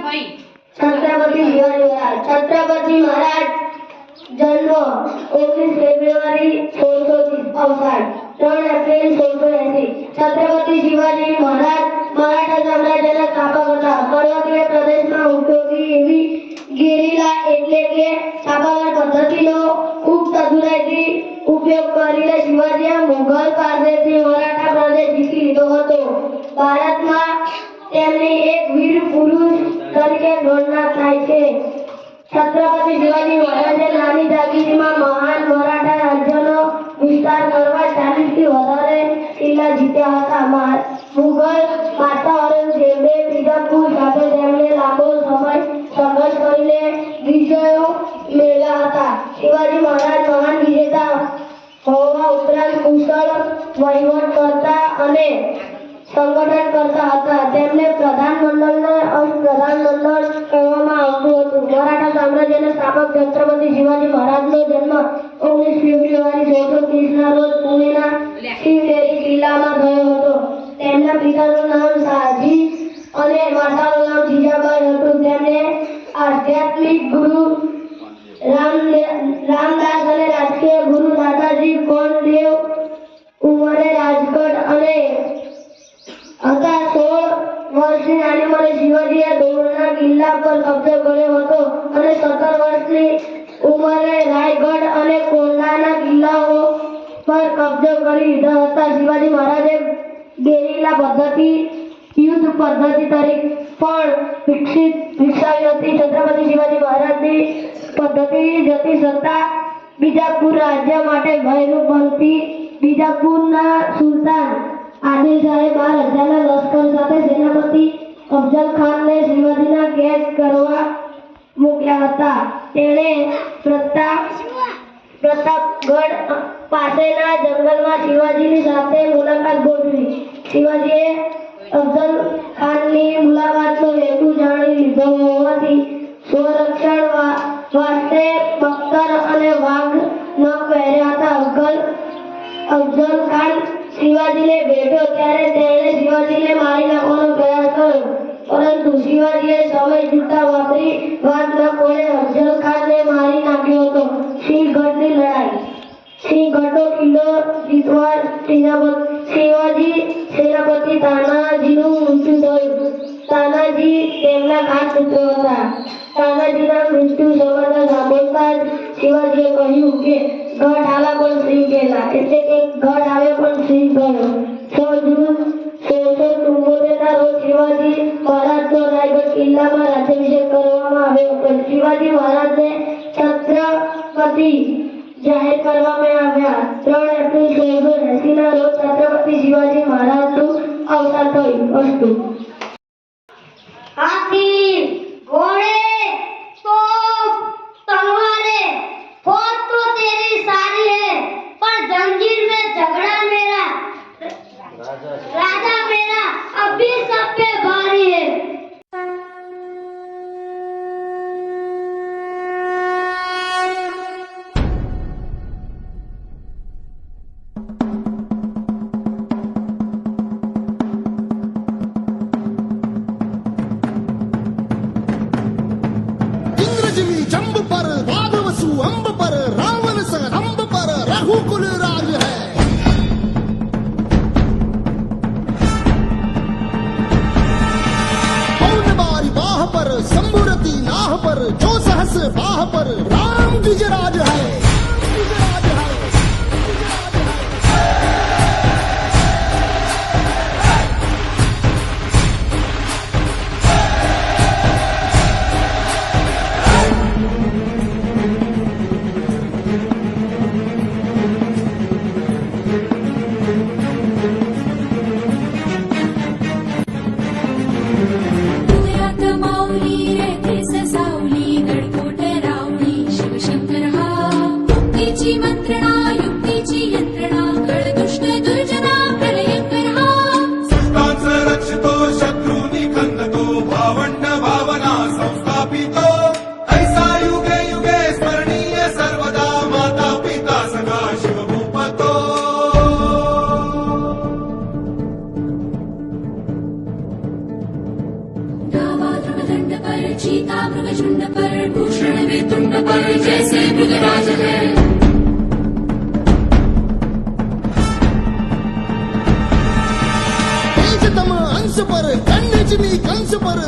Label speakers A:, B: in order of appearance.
A: छत्रपती शिवाजी महाराज. छत्रपती महाराज जन्म 19 फेब्रुवारी 1630, अवसान 3 एप्रिल 1680. छत्रपती शिवाजी महाराज मराठा साम्राज्यના સ્થાપક હતા. પર્વતીય પ્રદેશમાં ઉપયોગી એવી ગેરીલા એટલે કે છાપાવાર પદ્ધતિનો ખૂબ ચતુરાઈથી ઉપયોગ કરીને શિવાજીએ મુઘલ પાસેથી મરાઠા પ્રદેશ જીતી લીધો હતો. ભારતમાં તેમની એક વીર પુરુષ તરીકે ગણના થાય છે. छत्रपति शिवाजी महाराजे नानी जागीरीમાં મહાન મરાઠા રાજ્યનો વિસ્તાર કરવા 40 થી વધારે કિલ્લા જીત્યા હતા. મુઘલ બાદશાહ ઔરંગઝેબે બીજાપુર સાથે તેમને લાંબો સમય સંઘર્ષ કરીને વિજયો મેળવ્યા હતા. શિવાજી મહારાજ મહાન વિજેતા હોવા ઉપરાંત કુશળ વહીવટકર્તા અને સંગઠનકર્તા હતા. તેમને પ્રધાનમંડળને અષ્ટપ્રધાનમંડળ કહેવામાં આવતું હતું. મરાઠા સામ્રાજ્યના સ્થાપક છત્રપતિ શિવાજી મહારાજનો જન્મ 19 ફેબ્રુઆરી 1630 ના રોજ પુણેના શિવનેરી કિલ્લામાં થયો હતો. તેમના પિતાનું નામ શાહજી અને માતાનું નામ જીજાબાઈ હતું. તેમને આધ્યાત્મિક ગુરુ રામદાસ અને રાજકીય ગુરુ દાદાજી કોંડદેવ ઉંમરે રાજગઢ અને હતા. 16 વર્ષની નાની ઉંમરે શિવાજીએ દોરના કિલ્લા પર કબજો કર્યો હતો અને 17 વર્ષની ઉંમરે રાયગઢ અને કોંડાના કિલ્લાઓ પર કબજો કરી લીધા હતા. શિવાજી મહારાજે ગેરીલા પદ્ધતિ યુદ્ધ પદ્ધતિ તરીકે પણ વિકસાવી હતી. છત્રપતિ શિવાજી મહારાજની પદ્ધતિ જતી સત્તા બીજાપુર રાજ્ય માટે ભયરૂપ બનતી. બીજાપુરના સુલતાન આદિલ શાહે 12,000 લશ્કર સાથે સેનાપતિ અફઝલ ખાનને શિવાજીના કેદ કરવા મોકલ્યા હતા. તેણે પ્રતાપગઢ પાસેના જંગલમાં શિવાજીની સાથે મુલાકાત ગોઠવી. શિવાજીએ અફઝલ ખાનની મુલાકાતનો હેતુ જાણી લીધો હોવાથી સ્વરક્ષણ વાસ્તે બખ્તર અને વાઘ નખ પહેર્યા હતા. અફઝલ ખાન શિવાજીને ભેટ્યો ત્યારે તેણે શિવાજીને મારી નાખવાનો પ્રયાસ કર્યો, પરંતુ શિવાજીએ સમય જૂઠા વાપરી વાઘ ન કોણે અફઝલ ખાનને મારી નાખ્યો હતો. સિંહગઢની લડાઈ. સિંહગઢનો કિલ્લો જીતવા શિવાજી સેનાપતિ તાનાજીનું મૃત્યુ થયું. તાનાજી તેમના ખાસ પુત્ર હતા. તાનાજીના મૃત્યુ સમાચાર સાંભળતા જ શિવાજીએ કહ્યું કે ગઢ આલા પણ સિંહ ગયેલા, એટલે કે ગઢ આવે પણ સિંહ ગયો. 6 જૂન 1674 ના રોજ શિવાજી મહારાજનો રાયગઢ કિલ્લામાં રાજ્યાભિષેક કરવામાં આવ્યો હતો. શિવાજી મહારાજને છત્રપતિ જાહેર કરવામાં આવ્યા. 3 એપ્રિલ 1680 ના રોજ છત્રપતિ શિવાજી મહારાજનું અવસાન થયું. અસ્તુ. हाथी घोड़े तोप तलवारें फौज तो तेरी सारी है, पर जंजीर में झगड़ा मेरा राजा मेरा अभी सब पे भारी है.
B: जंब पर वादवसु अंब पर रावण संरंभ पर रघुकुल राज है. पौन बारी बाह पर शंभुरती नाह पर जो सहस बाह पर राम द्विजराज है.
C: माऊली रे केस सावली गडकोट रावळी शिवशंकर हा पर चीता मृगझुंड पर भूषण में तुंड पर जैसे मृगराज है।
B: तेजतम अंश पर, खंडजनी कंस पर